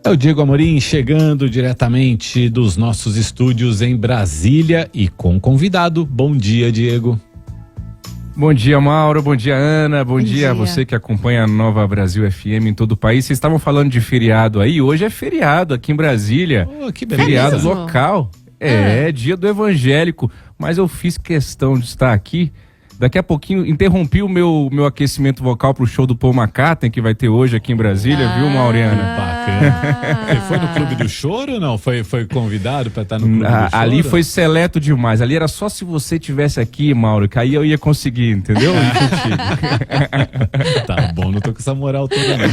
É o Diego Amorim chegando diretamente dos nossos estúdios em Brasília e com convidado. Bom dia, Diego. Bom dia, Mauro. Bom dia, Ana. Bom dia a você que acompanha a Nova Brasil FM em todo o país. Vocês estavam falando de feriado aí. Hoje é feriado aqui em Brasília. Oh, que beleza. Feriado local. É dia do evangélico. Mas eu fiz questão de estar aqui. Daqui a pouquinho, interrompi o meu aquecimento vocal pro show do Paul McCartney, que vai ter hoje aqui em Brasília, viu, Mauriana? Bacana. Você foi no Clube do Choro ou não? Foi convidado para estar no Clube do Choro? Ali foi seleto demais. Ali era só se você tivesse aqui, Mauro, que aí eu ia conseguir, entendeu? Tá bom, não tô com essa moral toda, não.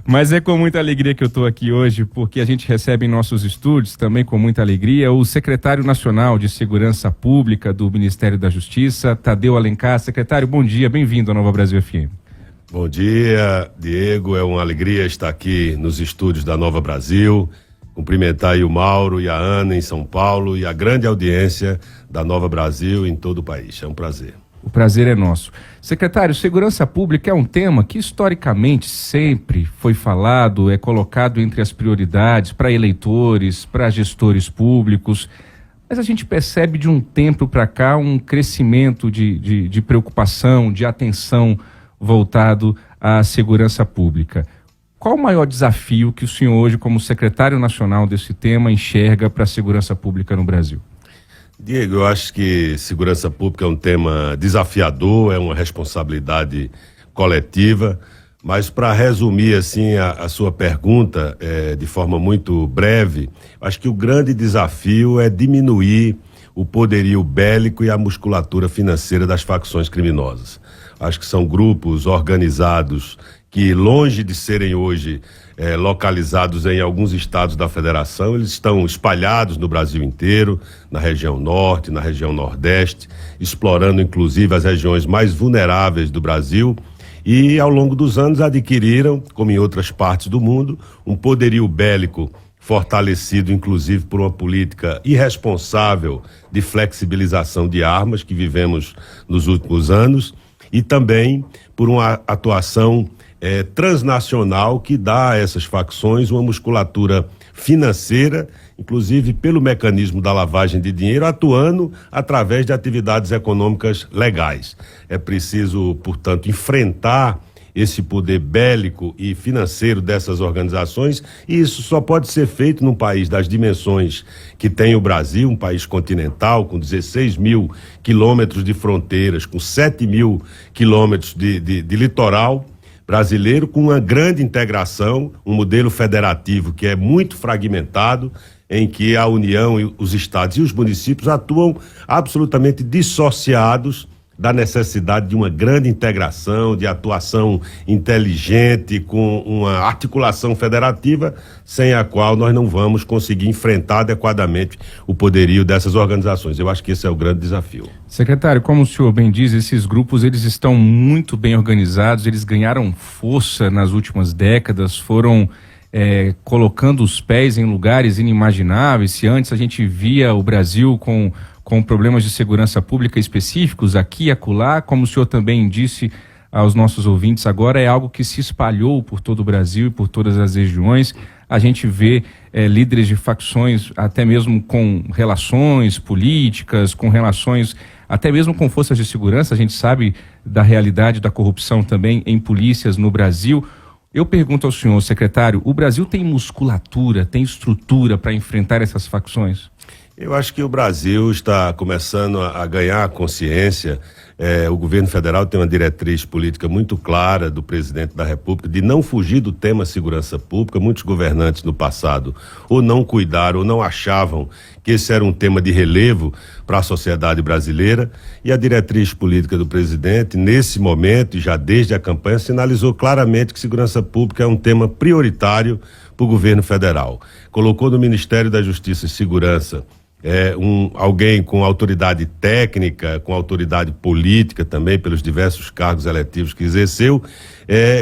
Mas é com muita alegria que eu estou aqui hoje, porque a gente recebe em nossos estúdios, também com muita alegria, o secretário nacional de Segurança Pública do Ministério da Justiça, Tadeu Alencar. Secretário, bom dia, bem-vindo à Nova Brasil FM. Bom dia, Diego, é uma alegria estar aqui nos estúdios da Nova Brasil, cumprimentar aí o Mauro e a Ana em São Paulo e a grande audiência da Nova Brasil em todo o país. É um prazer. O prazer é nosso. Secretário, segurança pública é um tema que historicamente sempre foi falado, é colocado entre as prioridades para eleitores, para gestores públicos, mas a gente percebe de um tempo para cá um crescimento de preocupação, de atenção voltado à segurança pública. Qual o maior desafio que o senhor hoje, como secretário nacional desse tema, enxerga para a segurança pública no Brasil? Diego, eu acho que segurança pública é um tema desafiador, é uma responsabilidade coletiva, mas para resumir assim a sua pergunta de forma muito breve, acho que o grande desafio é diminuir o poderio bélico e a musculatura financeira das facções criminosas. Acho que são grupos organizados que, longe de serem hoje localizados em alguns estados da federação, eles estão espalhados no Brasil inteiro, na região norte, na região nordeste, explorando inclusive as regiões mais vulneráveis do Brasil e ao longo dos anos adquiriram, como em outras partes do mundo, um poderio bélico fortalecido inclusive por uma política irresponsável de flexibilização de armas que vivemos nos últimos anos e também por uma atuação transnacional que dá a essas facções uma musculatura financeira, inclusive pelo mecanismo da lavagem de dinheiro, atuando através de atividades econômicas legais. É preciso, portanto, enfrentar esse poder bélico e financeiro dessas organizações, e isso só pode ser feito num país das dimensões que tem o Brasil, um país continental, com 16 mil quilômetros de fronteiras, com 7 mil quilômetros de litoral brasileiro, com uma grande integração, um modelo federativo que é muito fragmentado, em que a União, os estados e os municípios atuam absolutamente dissociados da necessidade de uma grande integração, de atuação inteligente, com uma articulação federativa, sem a qual nós não vamos conseguir enfrentar adequadamente o poderio dessas organizações. Eu acho que esse é o grande desafio. Secretário, como o senhor bem diz, esses grupos eles estão muito bem organizados, eles ganharam força nas últimas décadas, foram colocando os pés em lugares inimagináveis. Se antes a gente via o Brasil com problemas de segurança pública específicos aqui e acolá, como o senhor também disse aos nossos ouvintes, agora é algo que se espalhou por todo o Brasil e por todas as regiões. A gente vê líderes de facções até mesmo com relações políticas, com relações até mesmo com forças de segurança. A gente sabe da realidade da corrupção também em polícias no Brasil. Eu pergunto ao senhor, secretário, o Brasil tem musculatura, tem estrutura para enfrentar essas facções? Eu acho que o Brasil está começando a ganhar consciência. O governo federal tem uma diretriz política muito clara do presidente da República de não fugir do tema segurança pública. Muitos governantes no passado ou não cuidaram ou não achavam que esse era um tema de relevo para a sociedade brasileira, e a diretriz política do presidente, nesse momento e já desde a campanha, sinalizou claramente que segurança pública é um tema prioritário para o governo federal. Colocou no Ministério da Justiça e Segurança alguém com autoridade técnica, com autoridade política também, pelos diversos cargos eletivos que exerceu,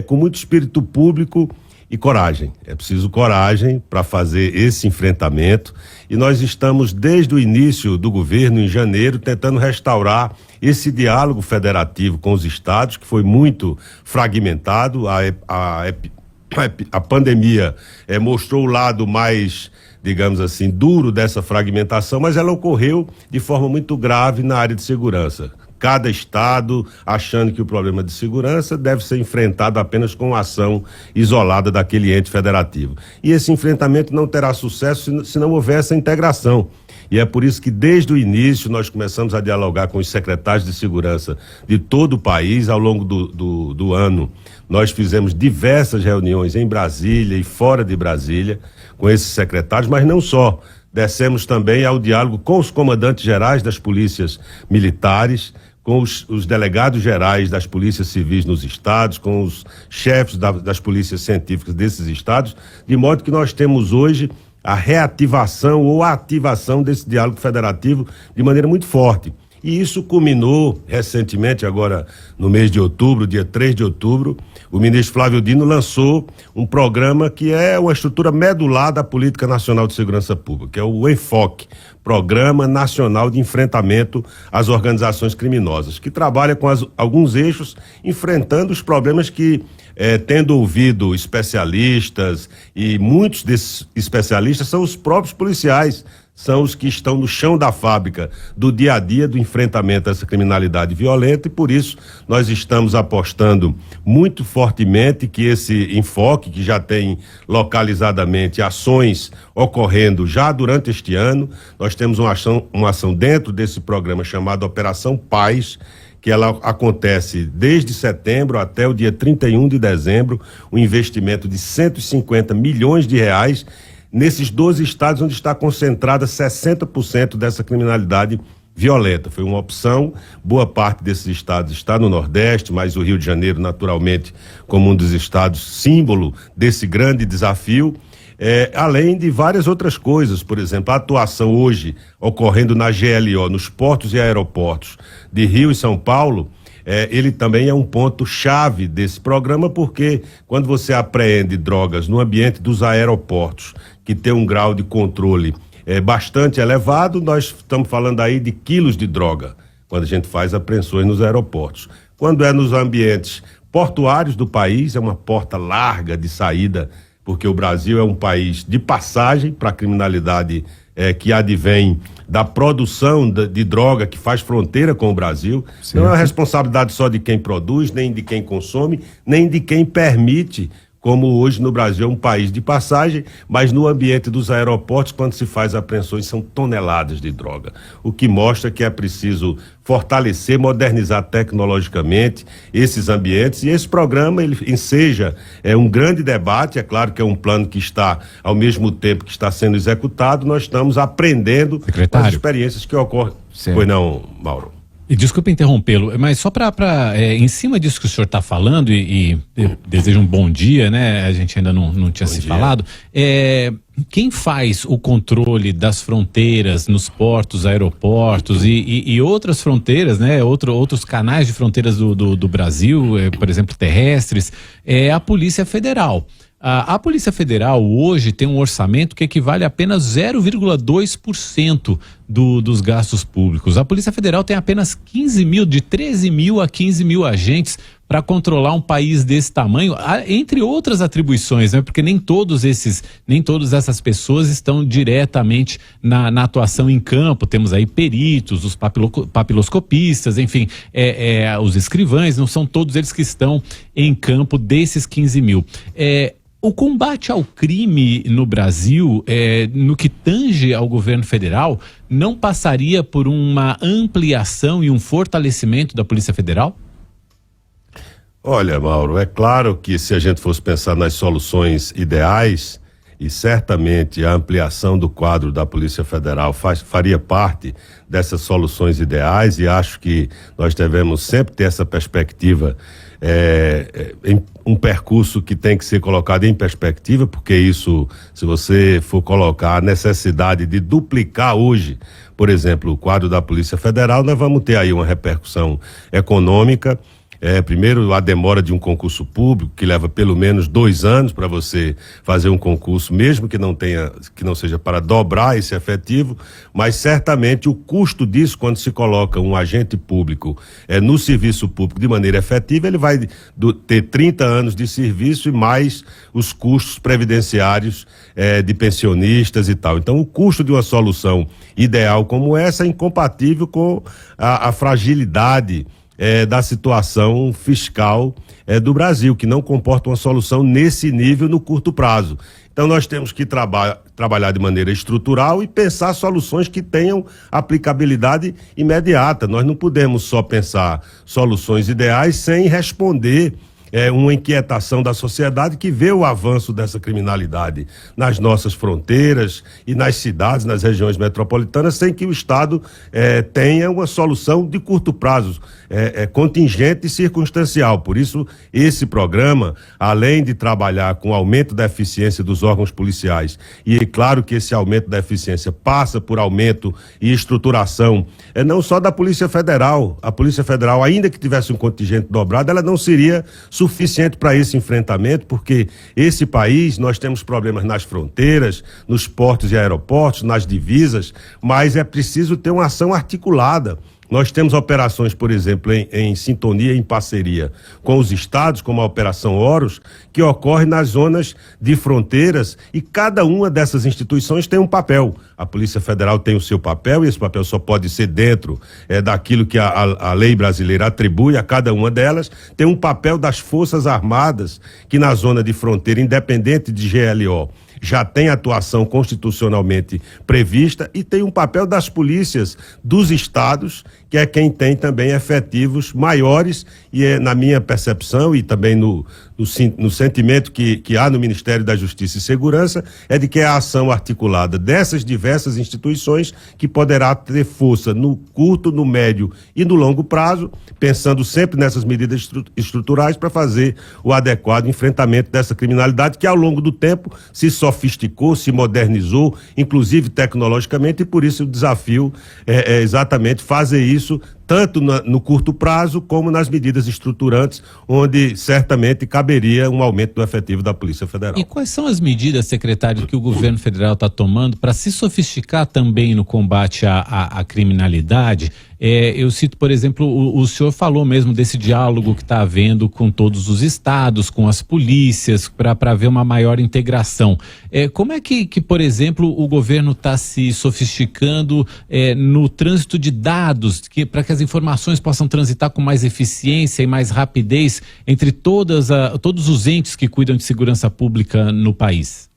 com muito espírito público e coragem. É preciso coragem para fazer esse enfrentamento, e nós estamos desde o início do governo, em janeiro, tentando restaurar esse diálogo federativo com os estados, que foi muito fragmentado. A a pandemia mostrou o lado mais, digamos assim, duro dessa fragmentação, mas ela ocorreu de forma muito grave na área de segurança. Cada estado achando que o problema de segurança deve ser enfrentado apenas com ação isolada daquele ente federativo. E esse enfrentamento não terá sucesso se não houver essa integração. E é por isso que desde o início nós começamos a dialogar com os secretários de segurança de todo o país. Ao longo do ano nós fizemos diversas reuniões em Brasília e fora de Brasília com esses secretários, mas não só. Descemos também ao diálogo com os comandantes gerais das polícias militares, com os delegados gerais das polícias civis nos estados, com os chefes das polícias científicas desses estados, de modo que nós temos hoje a reativação ou a ativação desse diálogo federativo de maneira muito forte. E isso culminou recentemente, agora no mês de outubro, dia 3 de outubro, o ministro Flávio Dino lançou um programa que é uma estrutura medular da Política Nacional de Segurança Pública, que é o ENFOC, Programa Nacional de Enfrentamento às Organizações Criminosas, que trabalha com alguns eixos, enfrentando os problemas que, tendo ouvido especialistas, e muitos desses especialistas são os próprios policiais, são os que estão no chão da fábrica do dia a dia do enfrentamento a essa criminalidade violenta, e por isso nós estamos apostando muito fortemente que esse enfoque, que já tem localizadamente ações ocorrendo já durante este ano, nós temos uma ação dentro desse programa chamado Operação Paz, que ela acontece desde setembro até o dia 31 de dezembro, um investimento de 150 milhões de reais nesses 12 estados onde está concentrada 60% dessa criminalidade violenta. Foi uma opção, boa parte desses estados está no Nordeste, mas o Rio de Janeiro, naturalmente, como um dos estados símbolo desse grande desafio, além de várias outras coisas. Por exemplo, a atuação hoje ocorrendo na GLO, nos portos e aeroportos de Rio e São Paulo, ele também é um ponto-chave desse programa, porque quando você apreende drogas no ambiente dos aeroportos, que tem um grau de controle bastante elevado, nós estamos falando aí de quilos de droga, quando a gente faz apreensões nos aeroportos. Quando é nos ambientes portuários do país, é uma porta larga de saída, porque o Brasil é um país de passagem para a criminalidade que advém da produção de droga que faz fronteira com o Brasil. Sim. Não é uma responsabilidade só de quem produz, nem de quem consome, nem de quem permite, como hoje no Brasil é um país de passagem, mas no ambiente dos aeroportos, quando se faz apreensões, são toneladas de droga, o que mostra que é preciso fortalecer, modernizar tecnologicamente esses ambientes, e esse programa ele enseja um grande debate. É claro que é um plano que está, ao mesmo tempo que está sendo executado, nós estamos aprendendo com as experiências que ocorrem. Certo. Pois não, Mauro? E desculpa interrompê-lo, mas só em cima disso que o senhor está falando, e desejo um bom dia, né? A gente ainda não tinha se falado. Quem faz o controle das fronteiras nos portos, aeroportos e outras fronteiras, né? Outros canais de fronteiras do Brasil, por exemplo, terrestres, é a Polícia Federal. A Polícia Federal hoje tem um orçamento que equivale a apenas 0,2% dos gastos públicos. A Polícia Federal tem apenas 15 mil, de 13 mil a 15 mil agentes para controlar um país desse tamanho, entre outras atribuições, né? Porque nem todas essas pessoas estão diretamente na atuação em campo. Temos aí peritos, os papiloscopistas, enfim, os escrivães, não são todos eles que estão em campo desses 15 mil. O combate ao crime no Brasil, no que tange ao governo federal, não passaria por uma ampliação e um fortalecimento da Polícia Federal? Olha, Mauro, é claro que se a gente fosse pensar nas soluções ideais, e certamente a ampliação do quadro da Polícia Federal faria parte dessas soluções ideais, e acho que nós devemos sempre ter essa perspectiva, em um percurso que tem que ser colocado em perspectiva, porque isso, se você for colocar a necessidade de duplicar hoje, por exemplo, o quadro da Polícia Federal, nós vamos ter aí uma repercussão econômica. Primeiro, a demora de um concurso público, que leva pelo menos 2 anos para você fazer um concurso, mesmo que não seja para dobrar esse efetivo, mas certamente o custo disso, quando se coloca um agente público no serviço público de maneira efetiva, ele vai ter 30 anos de serviço e mais os custos previdenciários de pensionistas e tal. Então, o custo de uma solução ideal como essa é incompatível com a fragilidade da situação fiscal do Brasil, que não comporta uma solução nesse nível no curto prazo. Então nós temos que trabalhar de maneira estrutural e pensar soluções que tenham aplicabilidade imediata. Nós não podemos só pensar soluções ideais sem responder uma inquietação da sociedade que vê o avanço dessa criminalidade nas nossas fronteiras e nas cidades, nas regiões metropolitanas, sem que o Estado tenha uma solução de curto prazo, contingente e circunstancial. Por isso, esse programa, além de trabalhar com o aumento da eficiência dos órgãos policiais, e é claro que esse aumento da eficiência passa por aumento e estruturação, não só da Polícia Federal. A Polícia Federal, ainda que tivesse um contingente dobrado, ela não seria suficiente para esse enfrentamento, porque esse país, nós temos problemas nas fronteiras, nos portos e aeroportos, nas divisas, mas é preciso ter uma ação articulada. Nós temos operações, por exemplo, em sintonia, em parceria com os estados, como a Operação Horus, que ocorre nas zonas de fronteiras, e cada uma dessas instituições tem um papel. A Polícia Federal tem o seu papel, e esse papel só pode ser dentro daquilo que a lei brasileira atribui a cada uma delas. Tem um papel das Forças Armadas, que na zona de fronteira, independente de GLO, já tem atuação constitucionalmente prevista, e tem um papel das polícias dos estados, que é quem tem também efetivos maiores, e na minha percepção e também no sentimento que há no Ministério da Justiça e Segurança, é de que é a ação articulada dessas diversas instituições que poderá ter força no curto, no médio e no longo prazo, pensando sempre nessas medidas estruturais para fazer o adequado enfrentamento dessa criminalidade que ao longo do tempo se sofisticou, se modernizou, inclusive tecnologicamente, e por isso o desafio é exatamente fazer isso tanto no curto prazo como nas medidas estruturantes, onde certamente caberia um aumento do efetivo da Polícia Federal. E quais são as medidas, secretário, que o governo federal está tomando para se sofisticar também no combate à criminalidade? Eu cito, por exemplo, o senhor falou mesmo desse diálogo que está havendo com todos os estados, com as polícias, para haver uma maior integração. Como é que, por exemplo, o governo está se sofisticando no trânsito de dados, para que as informações possam transitar com mais eficiência e mais rapidez entre todos os entes que cuidam de segurança pública no país?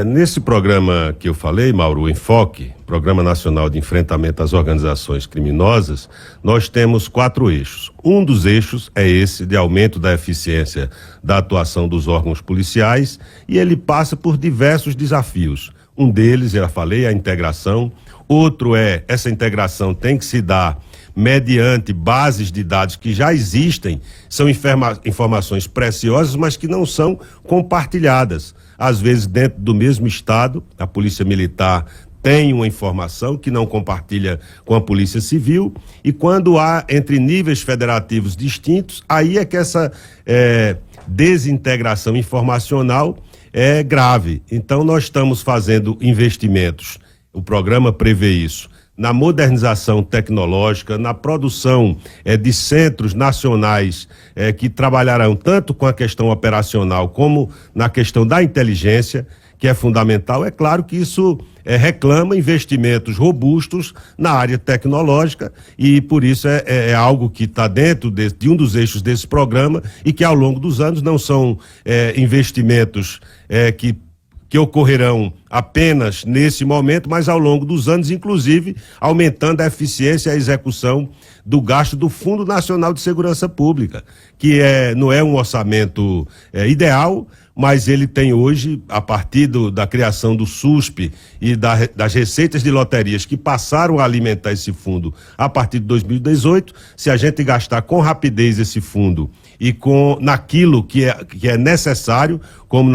Nesse programa que eu falei, Mauro, o Enfoque, Programa Nacional de Enfrentamento às Organizações Criminosas, nós temos 4 eixos. Um dos eixos é esse de aumento da eficiência da atuação dos órgãos policiais, e ele passa por diversos desafios. Um deles, já falei, a integração. Outro essa integração tem que se dar mediante bases de dados que já existem, são informações preciosas, mas que não são compartilhadas. Às vezes, dentro do mesmo estado, a Polícia Militar tem uma informação que não compartilha com a Polícia Civil, e quando há entre níveis federativos distintos, aí é que essa desintegração informacional é grave. Então, nós estamos fazendo investimentos, o programa prevê isso, na modernização tecnológica, na produção de centros nacionais que trabalharão tanto com a questão operacional como na questão da inteligência, que é fundamental. É claro que isso reclama investimentos robustos na área tecnológica, e por isso é algo que está dentro de um dos eixos desse programa, e que ao longo dos anos não são investimentos que ocorrerão apenas nesse momento, mas ao longo dos anos, inclusive aumentando a eficiência e a execução do gasto do Fundo Nacional de Segurança Pública, que não é um orçamento ideal, mas ele tem hoje, a partir da criação do SUSP e das receitas de loterias que passaram a alimentar esse fundo a partir de 2018, se a gente gastar com rapidez esse fundo e naquilo que é necessário, como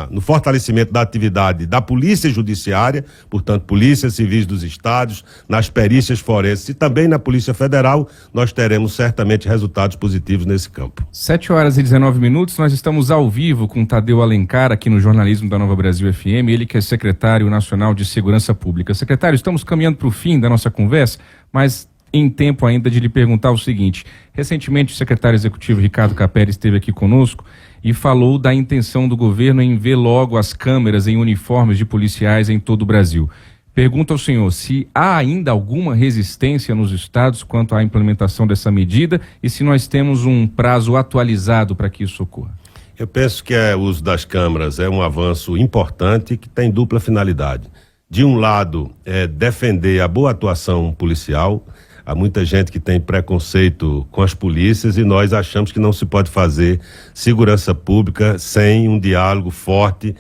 no fortalecimento da atividade da Polícia Judiciária, portanto, Polícia Civis dos Estados, nas perícias forenses e também na Polícia Federal, nós teremos certamente resultados positivos nesse campo. 7h19, nós estamos ao vivo com Tadeu Alencar aqui no jornalismo da Nova Brasil FM, ele que é secretário nacional de Segurança Pública. Secretário, estamos caminhando para o fim da nossa conversa, mas em tempo ainda de lhe perguntar o seguinte: recentemente o secretário executivo Ricardo Capelli esteve aqui conosco e falou da intenção do governo em ver logo as câmeras em uniformes de policiais em todo o Brasil. Pergunto ao senhor se há ainda alguma resistência nos estados quanto à implementação dessa medida e se nós temos um prazo atualizado para que isso ocorra. Eu penso que o uso das câmeras é um avanço importante que tem dupla finalidade. De um lado, defender a boa atuação policial. Há muita gente que tem preconceito com as polícias e nós achamos que não se pode fazer segurança pública sem um diálogo forte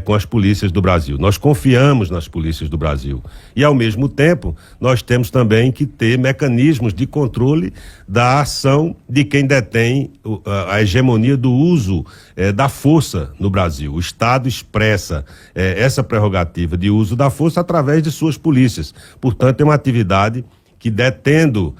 com as polícias do Brasil. Nós confiamos nas polícias do Brasil e, ao mesmo tempo, nós temos também que ter mecanismos de controle da ação de quem detém a hegemonia do uso da força no Brasil. O Estado expressa essa prerrogativa de uso da força através de suas polícias. Portanto, é uma atividade que, detendo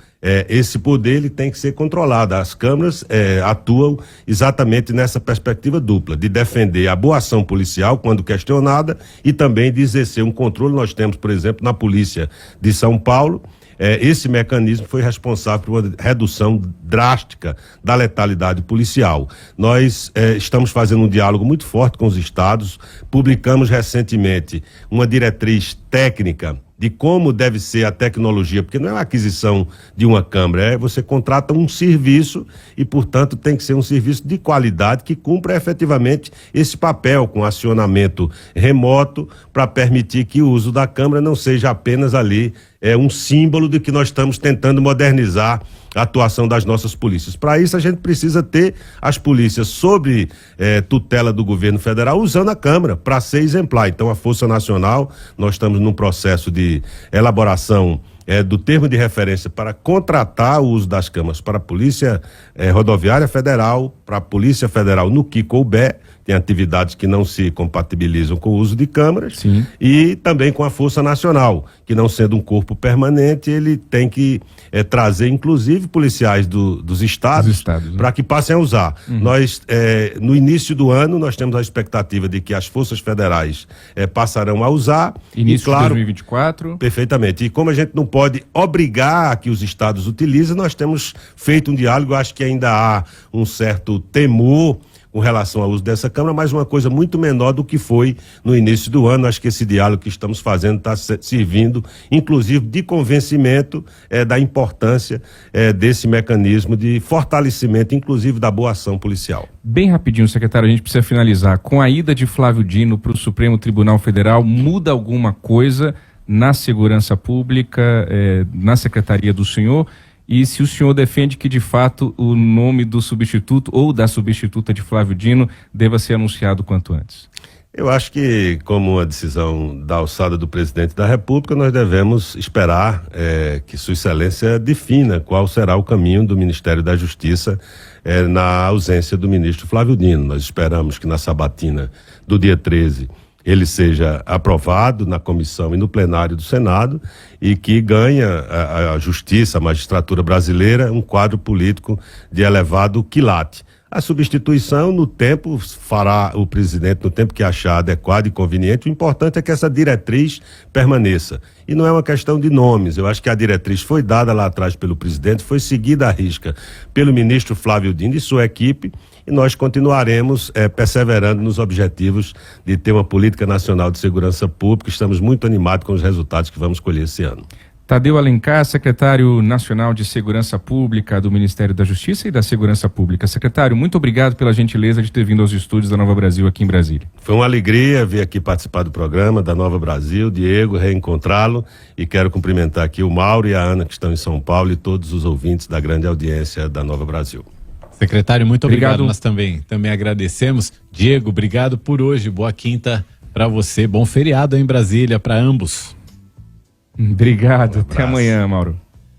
esse poder, ele tem que ser controlado. As câmaras atuam exatamente nessa perspectiva dupla, de defender a boa ação policial quando questionada e também de exercer um controle. Nós temos, por exemplo, na Polícia de São Paulo, esse mecanismo foi responsável por uma redução drástica da letalidade policial. Nós estamos fazendo um diálogo muito forte com os estados, publicamos recentemente uma diretriz técnica de como deve ser a tecnologia, porque não é uma aquisição de uma câmara, você contrata um serviço e, portanto, tem que ser um serviço de qualidade que cumpra efetivamente esse papel com acionamento remoto para permitir que o uso da câmara não seja apenas ali um símbolo de que nós estamos tentando modernizar a atuação das nossas polícias. Para isso, a gente precisa ter as polícias sob tutela do governo federal usando a Câmara para ser exemplar. Então, a Força Nacional, nós estamos num processo de elaboração do termo de referência para contratar o uso das câmaras para a Polícia Rodoviária Federal, para a Polícia Federal no que couber. Tem atividades que não se compatibilizam com o uso de câmaras. Sim. E também com a Força Nacional, que, não sendo um corpo permanente, ele tem que trazer, inclusive, policiais dos estados para que passem a usar. Nós, no início do ano, nós temos a expectativa de que as forças federais passarão a usar. Início de 2024. Perfeitamente. E como a gente não pode obrigar a que os estados utilizem, nós temos feito um diálogo. Acho que ainda há um certo temor com relação ao uso dessa Câmara, mas uma coisa muito menor do que foi no início do ano. Acho que esse diálogo que estamos fazendo está servindo, inclusive, de convencimento da importância desse mecanismo de fortalecimento, inclusive, da boa ação policial. Bem rapidinho, secretário, a gente precisa finalizar. Com a ida de Flávio Dino para o Supremo Tribunal Federal, muda alguma coisa na segurança pública, na secretaria do senhor? E se o senhor defende que, de fato, o nome do substituto ou da substituta de Flávio Dino deva ser anunciado quanto antes? Eu acho que, como uma decisão da alçada do presidente da República, nós devemos esperar que Sua Excelência defina qual será o caminho do Ministério da Justiça na ausência do ministro Flávio Dino. Nós esperamos que na sabatina do dia 13 ele seja aprovado na comissão e no plenário do Senado e que ganha a Justiça, a magistratura brasileira, um quadro político de elevado quilate. A substituição, no tempo, fará o presidente no tempo que achar adequado e conveniente. O importante é que essa diretriz permaneça. E não é uma questão de nomes. Eu acho que a diretriz foi dada lá atrás pelo presidente, foi seguida à risca pelo ministro Flávio Dino e sua equipe, e nós continuaremos perseverando nos objetivos de ter uma política nacional de segurança pública. Estamos muito animados com os resultados que vamos colher esse ano. Tadeu Alencar, secretário nacional de Segurança Pública do Ministério da Justiça e da Segurança Pública. Secretário, muito obrigado pela gentileza de ter vindo aos estúdios da Nova Brasil aqui em Brasília. Foi uma alegria vir aqui participar do programa da Nova Brasil, Diego, reencontrá-lo, e quero cumprimentar aqui o Mauro e a Ana que estão em São Paulo e todos os ouvintes da grande audiência da Nova Brasil. Secretário, muito obrigado. Nós também agradecemos. Diego, obrigado por hoje. Boa quinta para você. Bom feriado em Brasília para ambos. Obrigado. Até amanhã, Mauro.